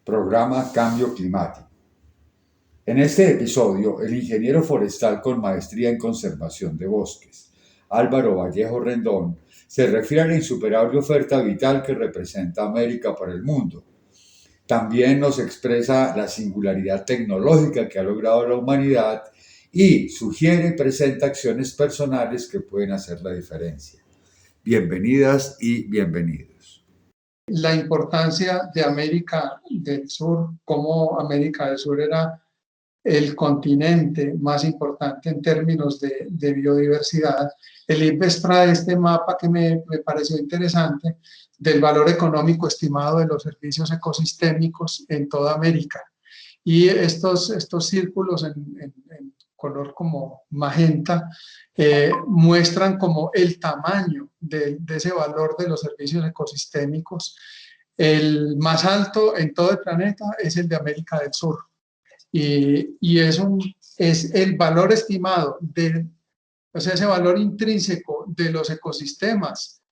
Programa Cambio Climático. En este episodio, el ingeniero forestal con maestría en conservación de bosques, Álvaro Vallejo Rendón, se refiere a la insuperable oferta vital que representa América para el mundo. También nos expresa la singularidad tecnológica que ha logrado la humanidad y sugiere y presenta acciones personales que pueden hacer la diferencia. Bienvenidas y bienvenidos. La importancia de América del Sur, cómo América del Sur era el continente más importante en términos de biodiversidad. El IPBES trae este mapa que me pareció interesante del valor económico estimado de los servicios ecosistémicos en toda América. Y estos círculos en color como magenta muestran como el tamaño de ese valor de los servicios ecosistémicos. El más alto en todo el planeta es el de América del Sur. Y es el valor estimado, o sea, ese valor intrínseco de los ecosistemas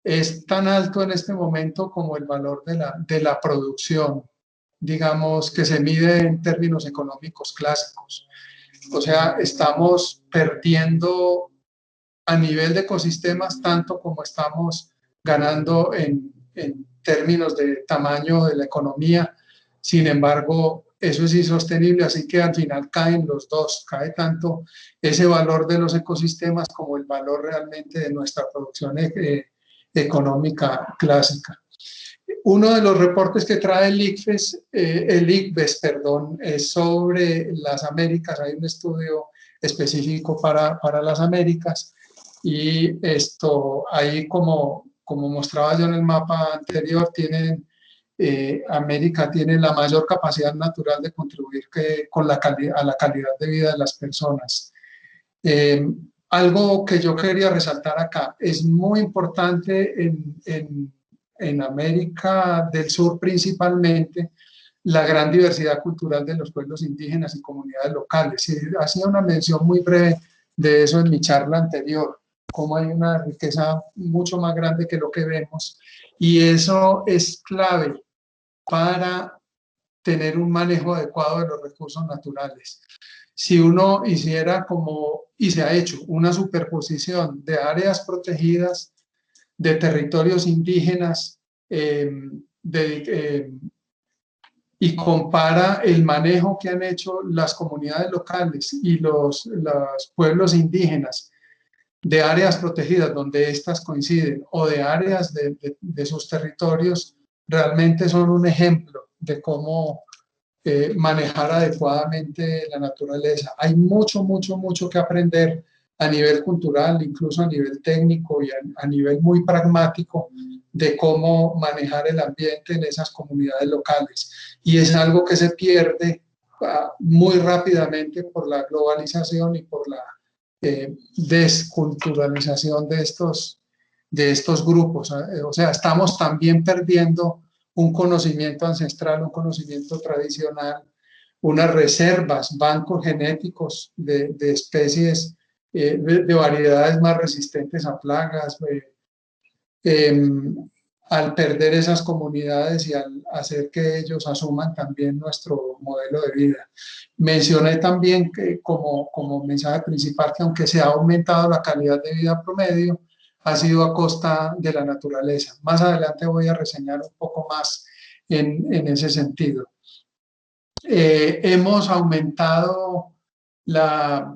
es tan alto en este momento como el valor de la producción, digamos, que se mide en términos económicos clásicos. O sea, estamos perdiendo a nivel de ecosistemas tanto como estamos ganando en términos de tamaño de la economía. Sin embargo, eso es insostenible, así que al final caen los dos, cae tanto ese valor de los ecosistemas como el valor realmente de nuestra producción económica clásica. Uno de los reportes que trae el ICBES, es sobre las Américas. Hay un estudio específico para las Américas y esto ahí como mostraba yo en el mapa anterior, América tiene la mayor capacidad natural de contribuir a la calidad de vida de las personas. Algo que yo quería resaltar acá, es muy importante en América del Sur principalmente, la gran diversidad cultural de los pueblos indígenas y comunidades locales. Y hacía una mención muy breve de eso en mi charla anterior, cómo hay una riqueza mucho más grande que lo que vemos, y eso es clave para tener un manejo adecuado de los recursos naturales. Si uno hiciera y se ha hecho, una superposición de áreas protegidas, de territorios indígenas, y compara el manejo que han hecho las comunidades locales y los pueblos indígenas de áreas protegidas donde estas coinciden o de áreas de sus territorios, realmente son un ejemplo de cómo manejar adecuadamente la naturaleza. Hay mucho que aprender a nivel cultural, incluso a nivel técnico y a nivel muy pragmático de cómo manejar el ambiente en esas comunidades locales. Y es algo que se pierde muy rápidamente por la globalización y por la desculturalización de estos grupos. O sea, estamos también perdiendo un conocimiento ancestral, un conocimiento tradicional, unas reservas, bancos genéticos de especies, de variedades más resistentes a plagas. Al perder esas comunidades y al hacer que ellos asuman también nuestro modelo de vida. Mencioné también que como mensaje principal que aunque se ha aumentado la calidad de vida promedio, ha sido a costa de la naturaleza. Más adelante voy a reseñar un poco más en ese sentido. Hemos aumentado la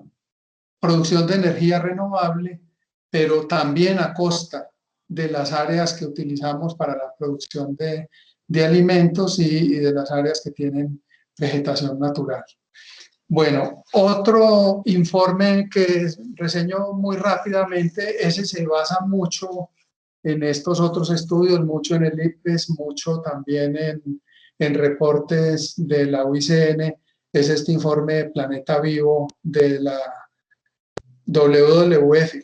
producción de energía renovable, pero también a costa de las áreas que utilizamos para la producción de alimentos y de las áreas que tienen vegetación natural. Bueno, otro informe que reseño muy rápidamente, ese se basa mucho en estos otros estudios, mucho en el IPBES, mucho también en reportes de la UICN, es este informe Planeta Vivo de la WWF.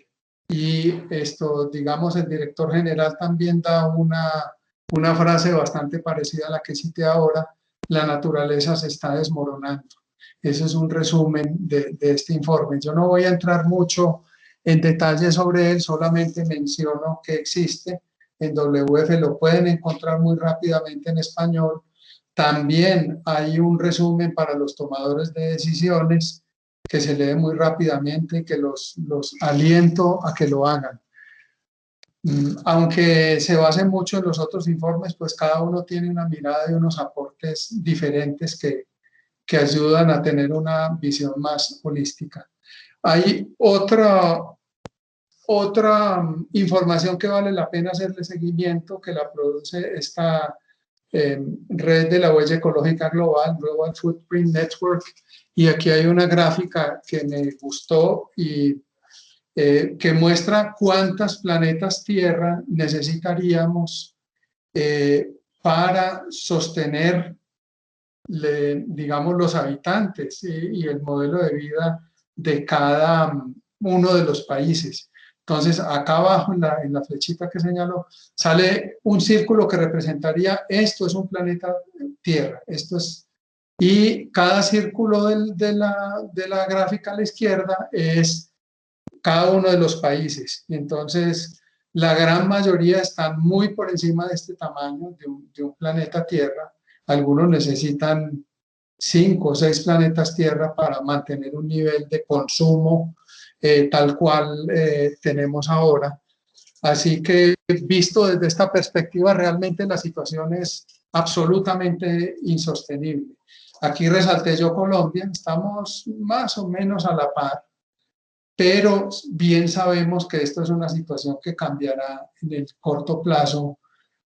Y esto, digamos, el director general también da una frase bastante parecida a la que cité ahora: la naturaleza se está desmoronando. Ese es un resumen de este informe. Yo no voy a entrar mucho en detalle sobre él, solamente menciono que existe en WWF, lo pueden encontrar muy rápidamente en español, También hay un resumen para los tomadores de decisiones que se lee muy rápidamente y que los aliento a que lo hagan. Aunque se base mucho en los otros informes, pues cada uno tiene una mirada y unos aportes diferentes que ayudan a tener una visión más holística. Hay otra información que vale la pena hacerle seguimiento, que la produce esta red de la huella ecológica global, Global Footprint Network, y aquí hay una gráfica que me gustó y que muestra cuántas planetas Tierra necesitaríamos para sostener, digamos, los habitantes y el modelo de vida de cada uno de los países. Entonces, acá abajo en la flechita que señaló, sale un círculo que representaría esto es un planeta Tierra, esto es, y cada círculo de la gráfica a la izquierda es cada uno de los países. Entonces, la gran mayoría están muy por encima de este tamaño de un planeta Tierra. Algunos necesitan 5 o 6 planetas Tierra para mantener un nivel de consumo tal cual tenemos ahora. Así que, visto desde esta perspectiva, realmente la situación es absolutamente insostenible. Aquí resalté yo Colombia, estamos más o menos a la par, pero bien sabemos que esto es una situación que cambiará en el corto plazo,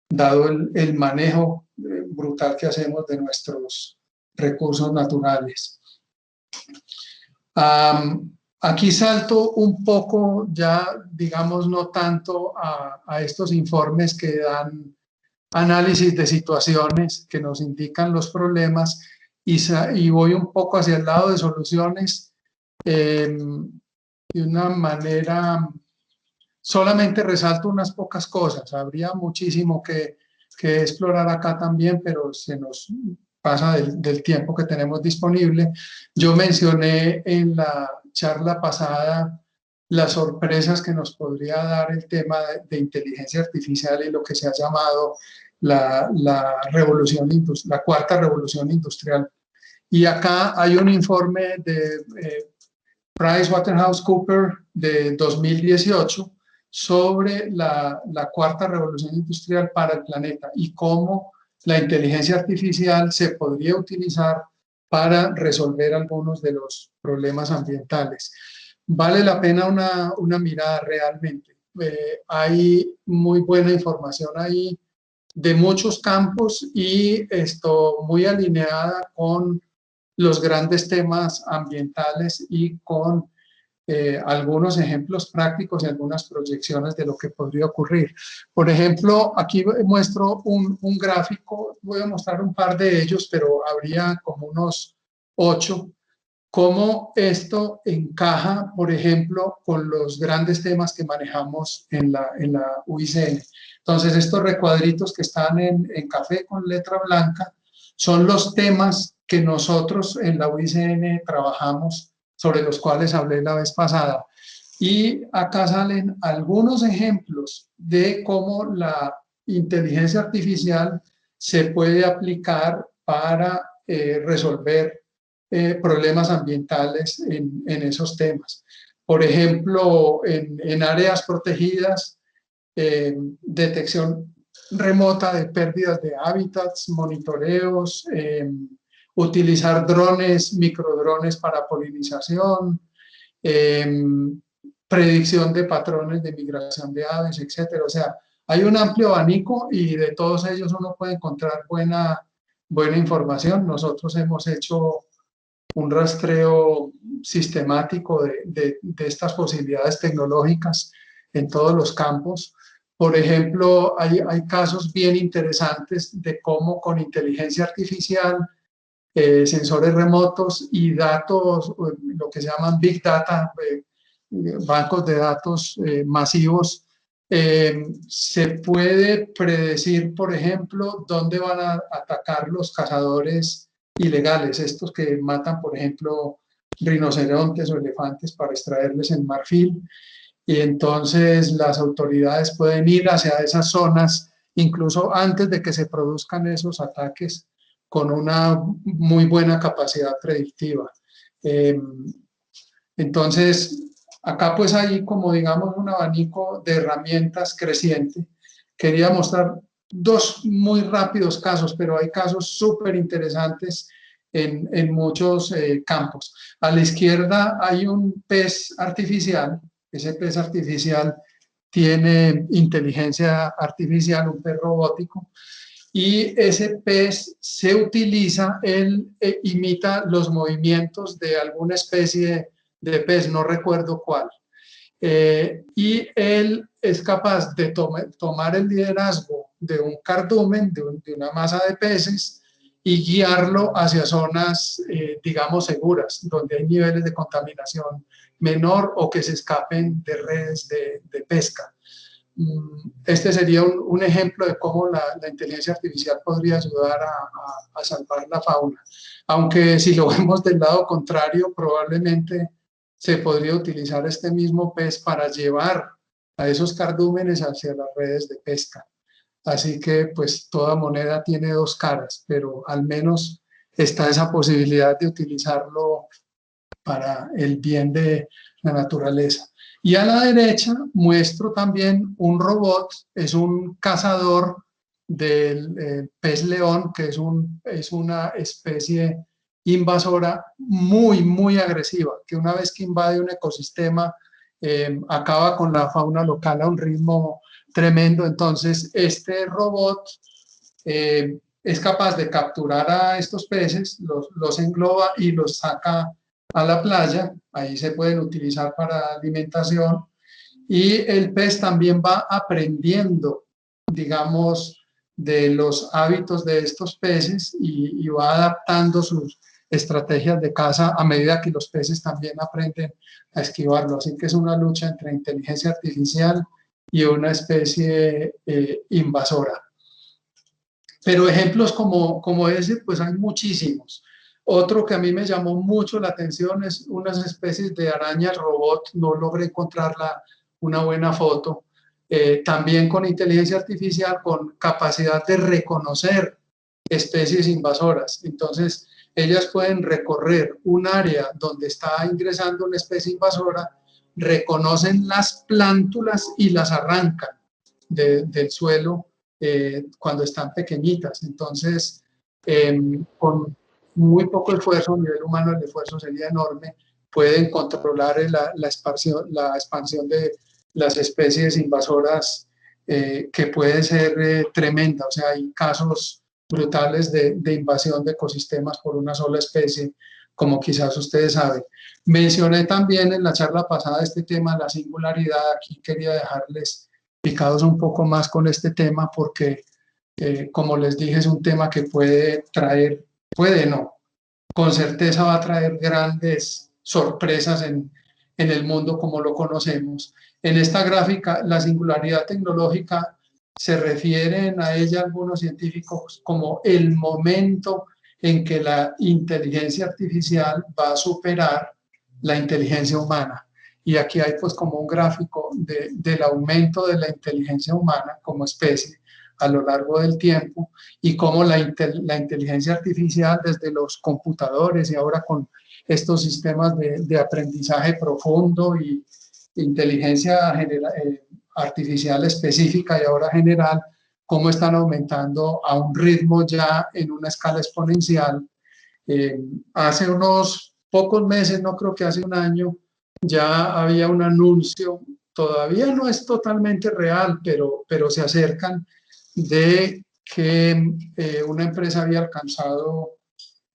dado el manejo brutal que hacemos de nuestros recursos naturales. Aquí salto un poco ya, digamos, no tanto a estos informes que dan análisis de situaciones que nos indican los problemas y voy un poco hacia el lado de soluciones de una manera, solamente resalto unas pocas cosas, habría muchísimo que explorar acá también, pero se nos pasa del tiempo que tenemos disponible. Yo mencioné en la charla pasada las sorpresas que nos podría dar el tema de inteligencia artificial y lo que se ha llamado la cuarta revolución industrial. Y acá hay un informe de PricewaterhouseCoopers de 2018 sobre la cuarta revolución industrial para el planeta y cómo la inteligencia artificial se podría utilizar para resolver algunos de los problemas ambientales. Vale la pena una mirada realmente. Hay muy buena información ahí de muchos campos y esto muy alineada con los grandes temas ambientales y con algunos ejemplos prácticos y algunas proyecciones de lo que podría ocurrir. Por ejemplo, aquí muestro un gráfico, voy a mostrar un par de ellos, pero habría como unos 8, cómo esto encaja, por ejemplo, con los grandes temas que manejamos en la UICN. Entonces, estos recuadritos que están en café con letra blanca son los temas que nosotros en la UICN trabajamos, sobre los cuales hablé la vez pasada. Y acá salen algunos ejemplos de cómo la inteligencia artificial se puede aplicar para resolver problemas ambientales en esos temas. Por ejemplo, en áreas protegidas, detección remota de pérdidas de hábitats, monitoreos, utilizar drones, microdrones para polinización, predicción de patrones de migración de aves, etcétera. O sea, hay un amplio abanico y de todos ellos uno puede encontrar buena información. Nosotros hemos hecho un rastreo sistemático de estas posibilidades tecnológicas en todos los campos. Por ejemplo, hay casos bien interesantes de cómo con inteligencia artificial, sensores remotos y datos, lo que se llaman Big Data, bancos de datos masivos, se puede predecir, por ejemplo, dónde van a atacar los cazadores ilegales, estos que matan, por ejemplo, rinocerontes o elefantes para extraerles el marfil. Y entonces las autoridades pueden ir hacia esas zonas, incluso antes de que se produzcan esos ataques, con una muy buena capacidad predictiva. Entonces, acá pues hay como digamos un abanico de herramientas creciente. Quería mostrar dos muy rápidos casos, pero hay casos súper interesantes en muchos campos. A la izquierda hay un pez artificial. Ese pez artificial tiene inteligencia artificial, un pez robótico, y ese pez se utiliza, él imita los movimientos de alguna especie de pez, no recuerdo cuál. Y él es capaz de tomar el liderazgo de un cardumen, de una masa de peces, y guiarlo hacia zonas, digamos, seguras, donde hay niveles de contaminación menor o que se escapen de redes de pesca. Este sería un ejemplo de cómo la inteligencia artificial podría ayudar a salvar la fauna. Aunque si lo vemos del lado contrario, probablemente se podría utilizar este mismo pez para llevar a esos cardúmenes hacia las redes de pesca. Así que pues toda moneda tiene dos caras, pero al menos está esa posibilidad de utilizarlo para el bien de la naturaleza. Y a la derecha muestro también un robot, es un cazador del pez león, que es una especie invasora muy agresiva, que una vez que invade un ecosistema acaba con la fauna local a un ritmo tremendo. Entonces este robot es capaz de capturar a estos peces, los engloba y los saca a la playa. Ahí se pueden utilizar para alimentación, y el pez también va aprendiendo, digamos, de los hábitos de estos peces y va adaptando sus estrategias de caza a medida que los peces también aprenden a esquivarlo. Así que es una lucha entre inteligencia artificial y una especie invasora. Pero ejemplos como ese, pues hay muchísimos. Otro que a mí me llamó mucho la atención es unas especies de arañas robot, no logré encontrarla una buena foto, también con inteligencia artificial, con capacidad de reconocer especies invasoras. Entonces, ellas pueden recorrer un área donde está ingresando una especie invasora, reconocen las plántulas y las arrancan del suelo cuando están pequeñitas. Entonces, con muy poco esfuerzo, a nivel humano el esfuerzo sería enorme, pueden controlar la expansión de las especies invasoras, que puede ser tremenda. O sea, hay casos brutales de invasión de ecosistemas por una sola especie, como quizás ustedes saben. Mencioné también en la charla pasada este tema, la singularidad. Aquí quería dejarles picados un poco más con este tema porque, como les dije, es un tema que puede traer, puede no, con certeza va a traer grandes sorpresas en el mundo como lo conocemos. En esta gráfica, la singularidad tecnológica se refieren a ella algunos científicos como el momento en que la inteligencia artificial va a superar la inteligencia humana. Y aquí hay pues como un gráfico del aumento de la inteligencia humana como especie a lo largo del tiempo, y cómo la inteligencia artificial desde los computadores y ahora con estos sistemas de aprendizaje profundo y inteligencia artificial específica y ahora general, cómo están aumentando a un ritmo ya en una escala exponencial. Hace unos pocos meses, no creo que hace un año, ya había un anuncio, todavía no es totalmente real, pero se acercan, de que una empresa había alcanzado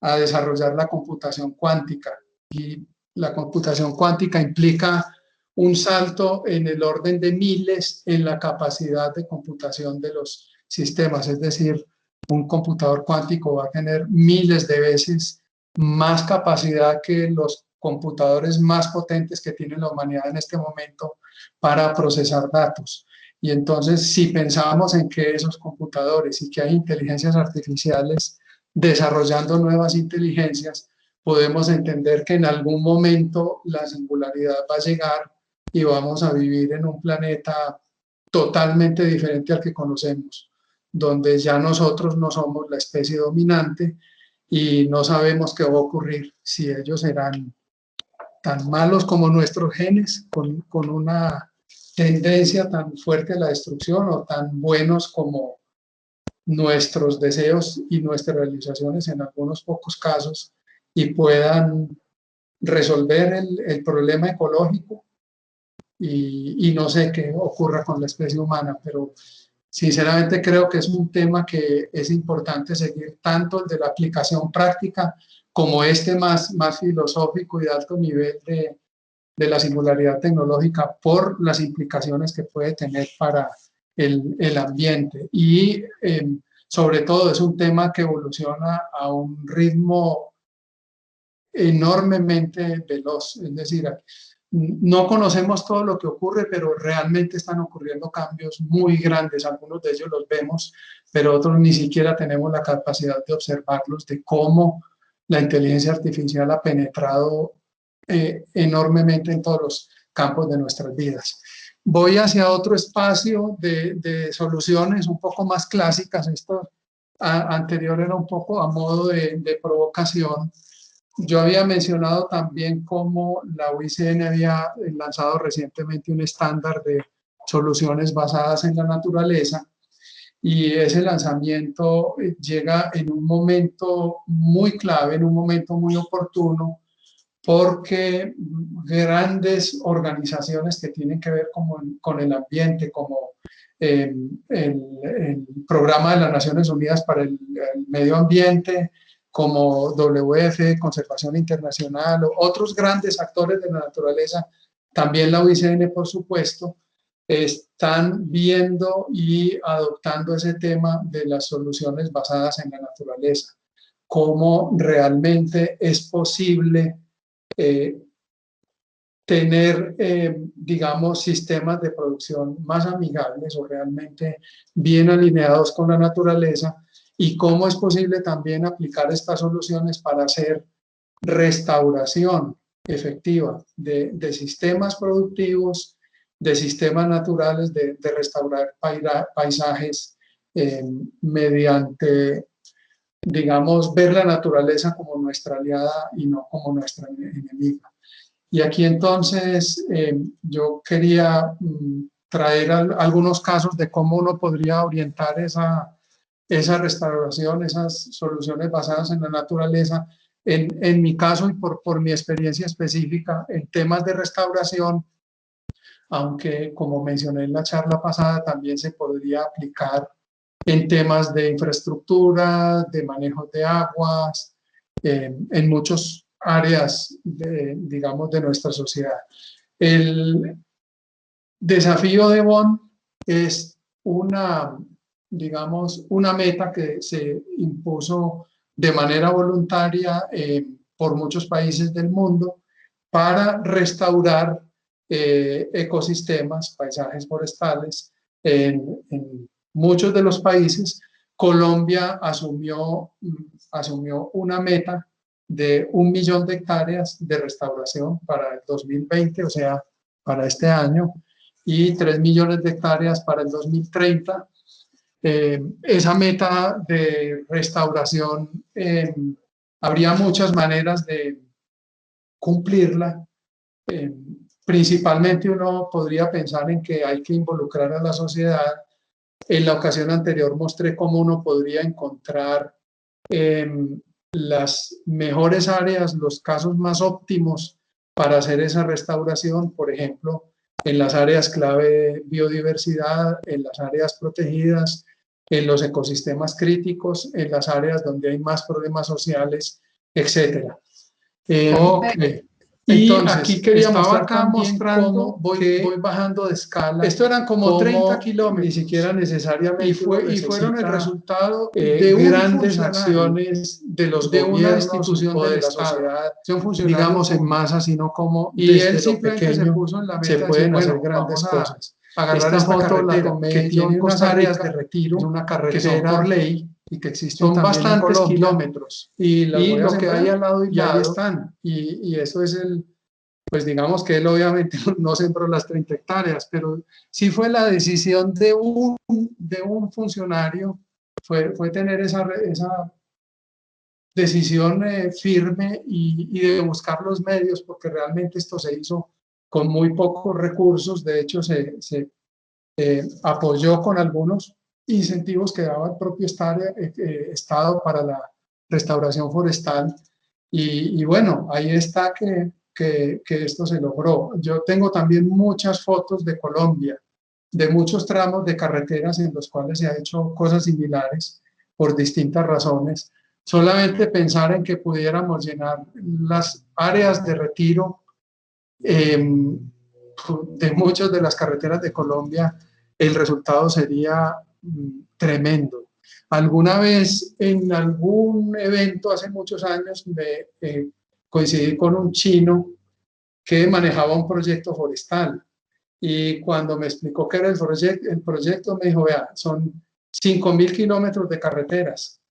a desarrollar la computación cuántica. Y la computación cuántica implica un salto en el orden de miles en la capacidad de computación de los sistemas. Es decir, un computador cuántico va a tener miles de veces más capacidad que los computadores más potentes que tiene la humanidad en este momento para procesar datos. Y entonces, si pensábamos en que esos computadores y que hay inteligencias artificiales desarrollando nuevas inteligencias, podemos entender que en algún momento la singularidad va a llegar y vamos a vivir en un planeta totalmente diferente al que conocemos. donde ya nosotros no somos la especie dominante y no sabemos qué va a ocurrir, si ellos serán tan malos como nuestros genes, con una tendencia tan fuerte a la destrucción, o tan buenos como nuestros deseos y nuestras realizaciones en algunos pocos casos, y puedan resolver el problema ecológico. Y no sé qué ocurra con la especie humana, pero sinceramente creo que es un tema que es importante seguir, tanto el de la aplicación práctica como este más filosófico y de alto nivel de la singularidad tecnológica, por las implicaciones que puede tener para el ambiente. Y sobre todo es un tema que evoluciona a un ritmo enormemente veloz, es decir, no conocemos todo lo que ocurre, pero realmente están ocurriendo cambios muy grandes. Algunos de ellos los vemos, pero otros ni siquiera tenemos la capacidad de observarlos, de cómo la inteligencia artificial ha penetrado enormemente en todos los campos de nuestras vidas. Voy hacia otro espacio de soluciones un poco más clásicas. Esto anterior era un poco a modo de provocación. Yo había mencionado también cómo la UICN había lanzado recientemente un estándar de soluciones basadas en la naturaleza, y ese lanzamiento llega en un momento muy clave, en un momento muy oportuno, porque grandes organizaciones que tienen que ver con el ambiente, como el Programa de las Naciones Unidas para el Medio Ambiente, como WWF, Conservación Internacional, o otros grandes actores de la naturaleza, también la UICN, por supuesto, están viendo y adoptando ese tema de las soluciones basadas en la naturaleza, cómo realmente es posible tener, digamos, sistemas de producción más amigables o realmente bien alineados con la naturaleza, y cómo es posible también aplicar estas soluciones para hacer restauración efectiva de sistemas productivos, de sistemas naturales, de restaurar paisajes mediante, digamos, ver la naturaleza como nuestra aliada y no como nuestra enemiga. Y aquí entonces yo quería traer algunos casos de cómo uno podría orientar esa restauración, esas soluciones basadas en la naturaleza. En mi caso y por mi experiencia específica en temas de restauración, aunque como mencioné en la charla pasada, también se podría aplicar en temas de infraestructura, de manejo de aguas, en muchas áreas, digamos, de nuestra sociedad. El desafío de Bonn es digamos, una meta que se impuso de manera voluntaria por muchos países del mundo para restaurar ecosistemas, paisajes forestales en muchos de los países. Colombia asumió una meta de 1 millón de hectáreas de restauración para el 2020, o sea, para este año, y 3 millones de hectáreas para el 2030. Esa meta de restauración, habría muchas maneras de cumplirla. Principalmente uno podría pensar en que hay que involucrar a la sociedad. En la ocasión anterior mostré cómo uno podría encontrar las mejores áreas, los casos más óptimos para hacer esa restauración, por ejemplo, en las áreas clave de biodiversidad, en las áreas protegidas, en los ecosistemas críticos, en las áreas donde hay más problemas sociales, etc. Okay. Y entonces, aquí quería mostrar acá mostrando voy bajando de escala. Esto eran como 30 kilómetros. Ni siquiera necesariamente. Y fueron el resultado de grandes acciones de los gobiernos, una institución o de la sociedad, digamos en masa, sino como y él simplemente pequeño, se puso en la meta se pueden hacer grandes cosas. Agarrar esta foto la tomé que tiene unas áreas de retiro, una carretera que son por ley y que existen son bastantes kilómetros, y lo que hay al lado y ahí están, y eso es pues digamos que él obviamente no sembró las 30 hectáreas, pero sí fue la decisión de un funcionario, fue tener esa decisión firme y de buscar los medios, porque realmente esto se hizo con muy pocos recursos. De hecho, se apoyó con algunos incentivos que daba el propio Estado para la restauración forestal. Y bueno, ahí está que esto se logró. Yo tengo también muchas fotos de Colombia, de muchos tramos de carreteras en los cuales se ha hecho cosas similares por distintas razones. Solamente pensar en que pudiéramos llenar las áreas de retiro de muchas de las carreteras de Colombia, el resultado sería tremendo. Alguna vez en algún evento hace muchos años coincidí con un chino que manejaba un proyecto forestal y cuando me explicó qué era el proyecto me dijo, vea, son 5.000 kilómetros de carreteras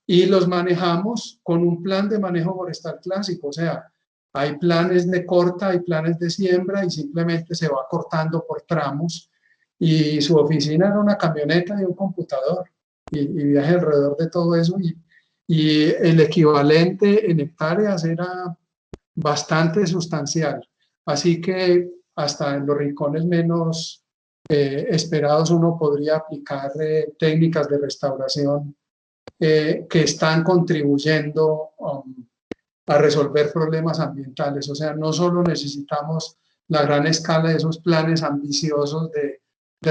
y los manejamos con un plan de manejo forestal clásico, o sea, hay planes de corta, hay planes de siembra y simplemente se va cortando por tramos y su oficina era una camioneta y un computador y viaje alrededor de todo eso y el equivalente en hectáreas era bastante sustancial. Así que hasta en los rincones menos esperados uno podría aplicar técnicas de restauración que están contribuyendo a resolver problemas ambientales. O sea, no solo necesitamos la gran escala de esos planes ambiciosos de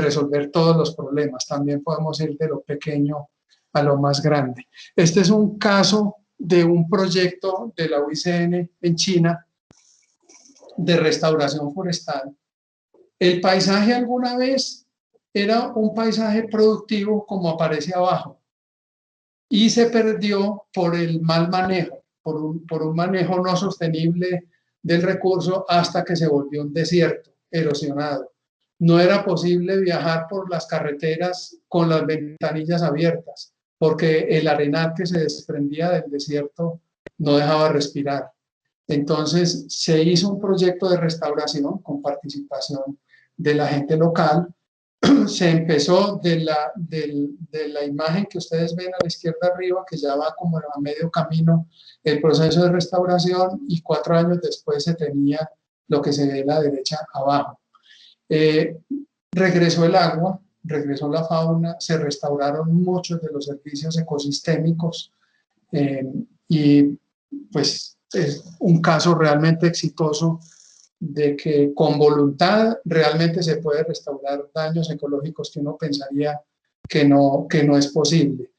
resolver todos los problemas, también podemos ir de lo pequeño a lo más grande. Este es un caso de un proyecto de la UICN en China de restauración forestal. El paisaje alguna vez era un paisaje productivo como aparece abajo y se perdió por el mal manejo, por un manejo no sostenible del recurso hasta que se volvió un desierto erosionado. No era posible viajar por las carreteras con las ventanillas abiertas porque el arenal que se desprendía del desierto no dejaba respirar. Entonces se hizo un proyecto de restauración con participación de la gente local. Se empezó de la imagen que ustedes ven a la izquierda arriba, que ya va como a medio camino el proceso de restauración y 4 años después se tenía lo que se ve a la derecha abajo. Regresó el agua, regresó la fauna, se restauraron muchos de los servicios ecosistémicos y pues es un caso realmente exitoso de que con voluntad realmente se puede restaurar daños ecológicos que uno pensaría que no es posible.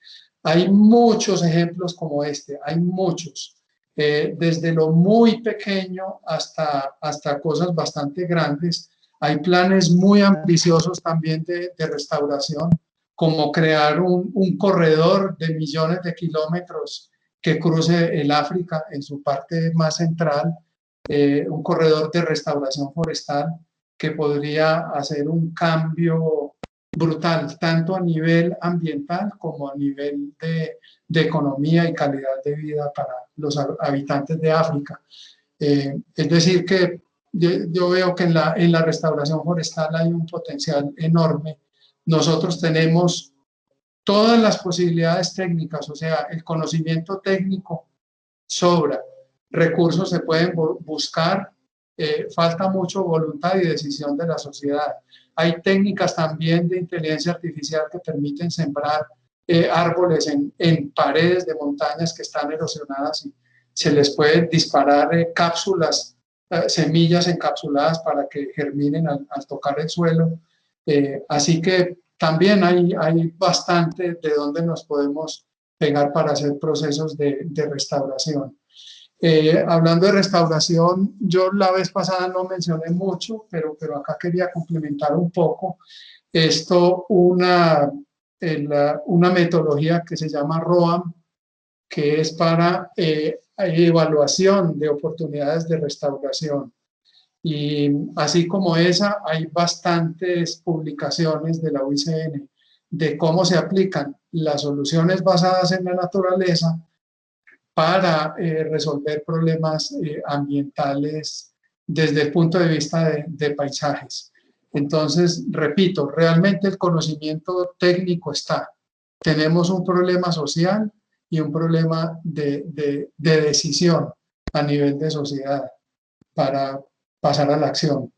Hay muchos ejemplos como este, hay muchos, desde lo muy pequeño hasta cosas bastante grandes. Hay planes muy ambiciosos también de restauración, como crear un corredor de millones de kilómetros que cruce el África en su parte más central, un corredor de restauración forestal que podría hacer un cambio brutal, tanto a nivel ambiental como a nivel de economía y calidad de vida para los habitantes de África. Es decir, que yo veo que en la restauración forestal hay un potencial enorme. Nosotros tenemos todas las posibilidades técnicas, o sea, el conocimiento técnico sobra, recursos se pueden buscar, falta mucho voluntad y decisión de la sociedad. Hay técnicas también de inteligencia artificial que permiten sembrar árboles en paredes de montañas que están erosionadas y se les puede disparar cápsulas, semillas encapsuladas para que germinen al tocar el suelo. Así que también hay bastante de donde nos podemos pegar para hacer procesos de restauración. Hablando de restauración, yo la vez pasada no mencioné mucho, pero acá quería complementar un poco esto, una metodología que se llama ROAM, que es para evaluación de oportunidades de restauración. Y así como esa, hay bastantes publicaciones de la UICN de cómo se aplican las soluciones basadas en la naturaleza para resolver problemas ambientales desde el punto de vista de paisajes. Entonces, repito, realmente el conocimiento técnico está. Tenemos un problema social y un problema de decisión a nivel de sociedad para pasar a la acción.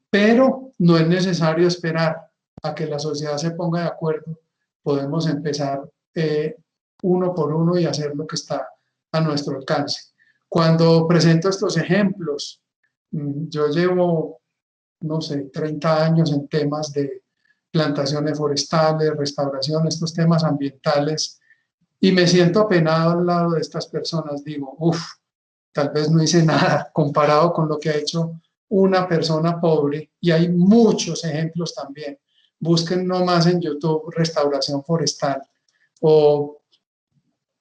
Pero no es necesario esperar a que la sociedad se ponga de acuerdo. Podemos empezar uno por uno y hacer lo que está a nuestro alcance. Cuando presento estos ejemplos, yo llevo, no sé, 30 años en temas de plantaciones forestales, restauración, estos temas ambientales, y me siento apenado al lado de estas personas. Digo, uff, tal vez no hice nada comparado con lo que ha hecho una persona pobre, y hay muchos ejemplos también. Busquen nomás en YouTube restauración forestal, o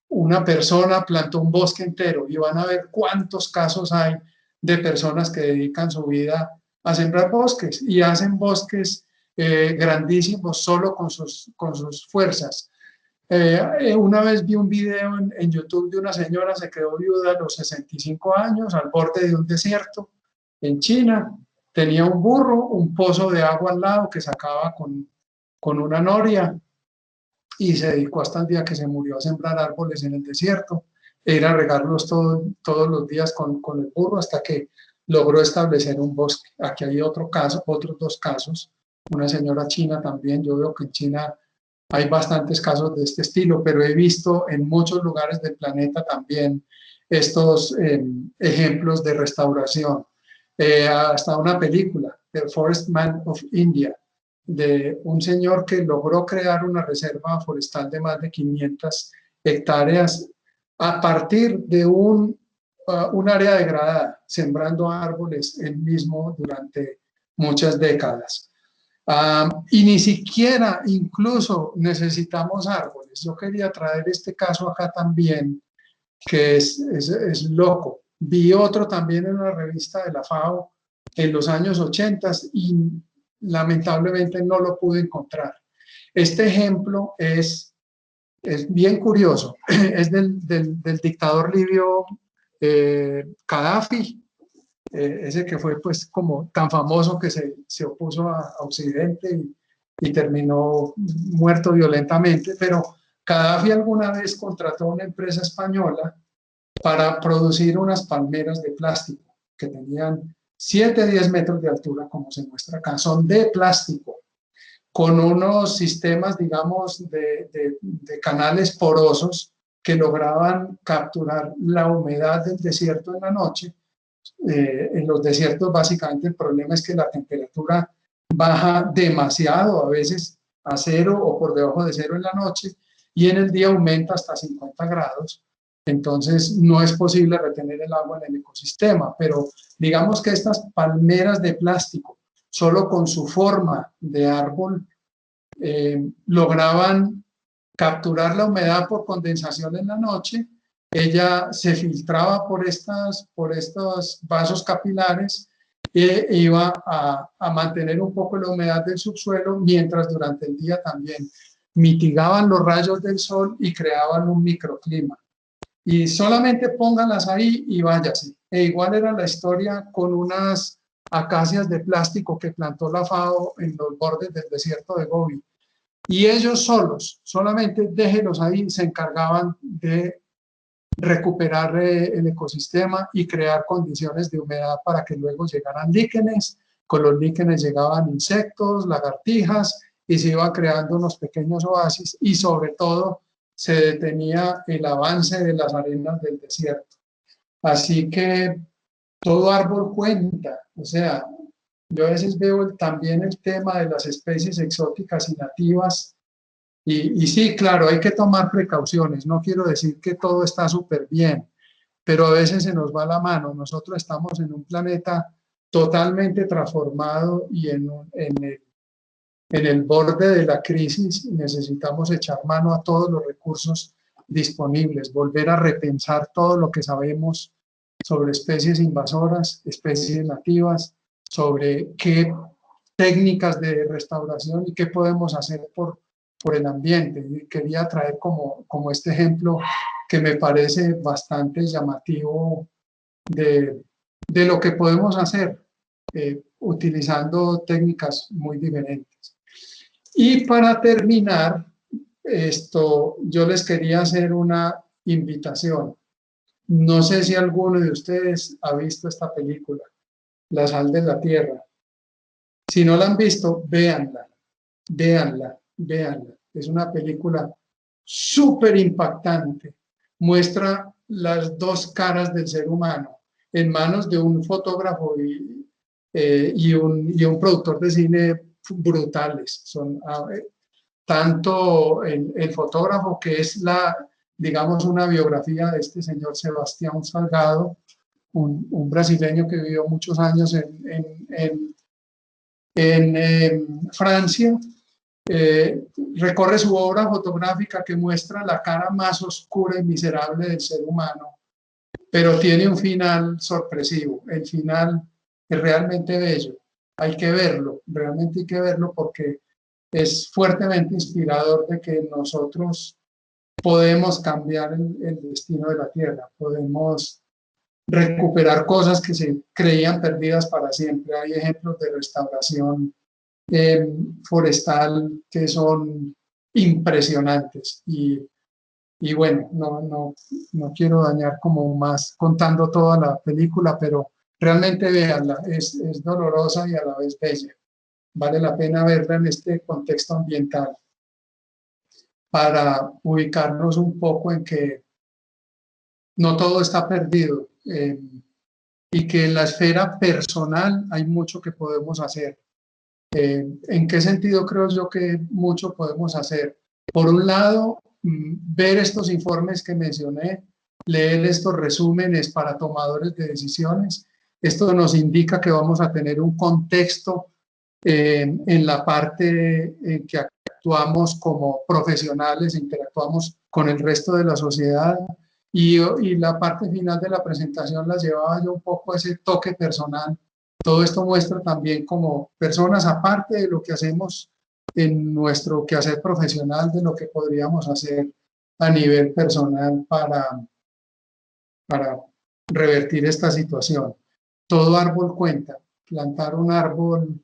una persona plantó un bosque entero, y van a ver cuántos casos hay de personas que dedican su vida a sembrar bosques y hacen bosques grandísimos solo con sus fuerzas. Una vez vi un video en YouTube de una señora, se quedó viuda a los 65 años al borde de un desierto en China. Tenía un burro, un pozo de agua al lado que sacaba con una noria, y se dedicó hasta el día que se murió a sembrar árboles en el desierto e ir a regarlos todos los días con el burro hasta que logró establecer un bosque. Aquí hay otro caso, otros dos casos. Una señora china también. Yo veo que en China hay bastantes casos de este estilo, pero he visto en muchos lugares del planeta también estos ejemplos de restauración. Hasta una película, The Forest Man of India, de un señor que logró crear una reserva forestal de más de 500 hectáreas a partir de un área degradada, sembrando árboles él mismo durante muchas décadas. Y ni siquiera incluso necesitamos árboles. Yo quería traer este caso acá también, que es loco. Vi otro también en una revista de la FAO en los años 80 y lamentablemente no lo pude encontrar. Este ejemplo es bien curioso. Es del dictador libio Gaddafi, ese que fue pues como tan famoso que se opuso a Occidente y terminó muerto violentamente, pero Gaddafi alguna vez contrató a una empresa española para producir unas palmeras de plástico que tenían 7, 10 metros de altura, como se muestra acá. Son de plástico, con unos sistemas, digamos, de canales porosos que lograban capturar la humedad del desierto en la noche. En los desiertos básicamente el problema es que la temperatura baja demasiado, a veces a 0 o por debajo de 0 en la noche, y en el día aumenta hasta 50 grados. Entonces no es posible retener el agua en el ecosistema, pero digamos que estas palmeras de plástico, solo con su forma de árbol, lograban capturar la humedad por condensación en la noche. Ella se filtraba por estos vasos capilares e iba a mantener un poco la humedad del subsuelo, mientras durante el día también mitigaban los rayos del sol y creaban un microclima. Y solamente pónganlas ahí y váyase. E igual era la historia con unas acacias de plástico que plantó la FAO en los bordes del desierto de Gobi. Y ellos solos, solamente déjenlos ahí, se encargaban de recuperar el ecosistema y crear condiciones de humedad para que luego llegaran líquenes. Con los líquenes llegaban insectos, lagartijas, y se iban creando unos pequeños oasis, y sobre todo se detenía el avance de las arenas del desierto. Así que todo árbol cuenta. O sea, yo a veces veo también el tema de las especies exóticas y nativas. Y sí, claro, hay que tomar precauciones. No quiero decir que todo está súper bien, pero a veces se nos va la mano. Nosotros estamos en un planeta totalmente transformado y en el borde de la crisis. Necesitamos echar mano a todos los recursos disponibles, volver a repensar todo lo que sabemos sobre especies invasoras, especies nativas, sobre qué técnicas de restauración y qué podemos hacer por el ambiente. Y quería traer como este ejemplo que me parece bastante llamativo de de lo que podemos hacer utilizando técnicas muy diferentes. Y para terminar, yo les quería hacer una invitación. No sé si alguno de ustedes ha visto esta película, La sal de la tierra. Si no la han visto, véanla, véanla, véanla. Es una película súper impactante. Muestra las dos caras del ser humano en manos de un fotógrafo y un productor de cine brutales. Son tanto el fotógrafo, que es digamos, una biografía de este señor Sebastián Salgado, un brasileño que vivió muchos años en Francia. Recorre su obra fotográfica que muestra la cara más oscura y miserable del ser humano, pero tiene un final sorpresivo. El final es realmente bello. Hay que verlo, realmente hay que verlo, porque es fuertemente inspirador de que nosotros podemos cambiar el destino de la Tierra, podemos recuperar cosas que se creían perdidas para siempre. Hay ejemplos de restauración forestal que son impresionantes y bueno, no quiero dañar como más contando toda la película, pero realmente véanla, es dolorosa y a la vez bella. Vale la pena verla en este contexto ambiental para ubicarnos un poco en que no todo está perdido y que en la esfera personal hay mucho que podemos hacer. ¿En qué sentido creo yo que mucho podemos hacer? Por un lado, ver estos informes que mencioné, leer estos resúmenes para tomadores de decisiones. Esto nos indica que vamos a tener un contexto en la parte en que actuamos como profesionales, interactuamos con el resto de la sociedad, y la parte final de la presentación la llevaba yo un poco a ese toque personal. Todo esto muestra también como personas, aparte de lo que hacemos en nuestro quehacer profesional, de lo que podríamos hacer a nivel personal para revertir esta situación. Todo árbol cuenta. Plantar un árbol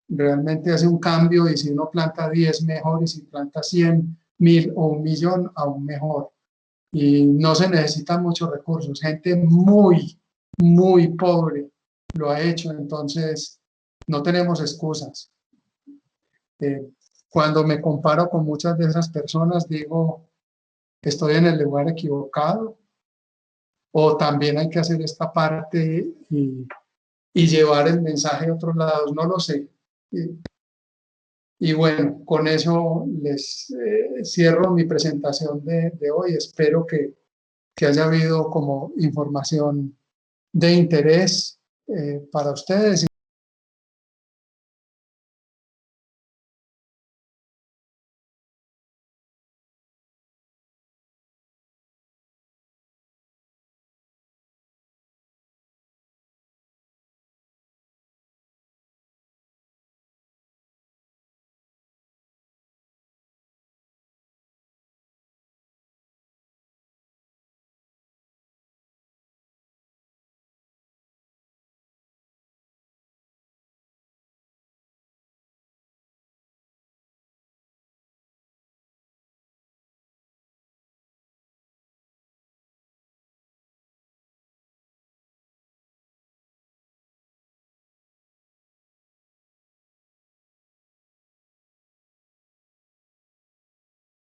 realmente hace un cambio, y si uno planta 10, mejor, y si planta 100, 1000 o 1.000.000, aún mejor. Y no se necesitan muchos recursos. Gente muy, muy pobre lo ha hecho, entonces no tenemos excusas. Cuando me comparo con muchas de esas personas, digo, estoy en el lugar equivocado, o también hay que hacer esta parte y llevar el mensaje a otros lados, no lo sé. Y bueno, con eso les cierro mi presentación de hoy. Espero que haya habido como información de interés para ustedes.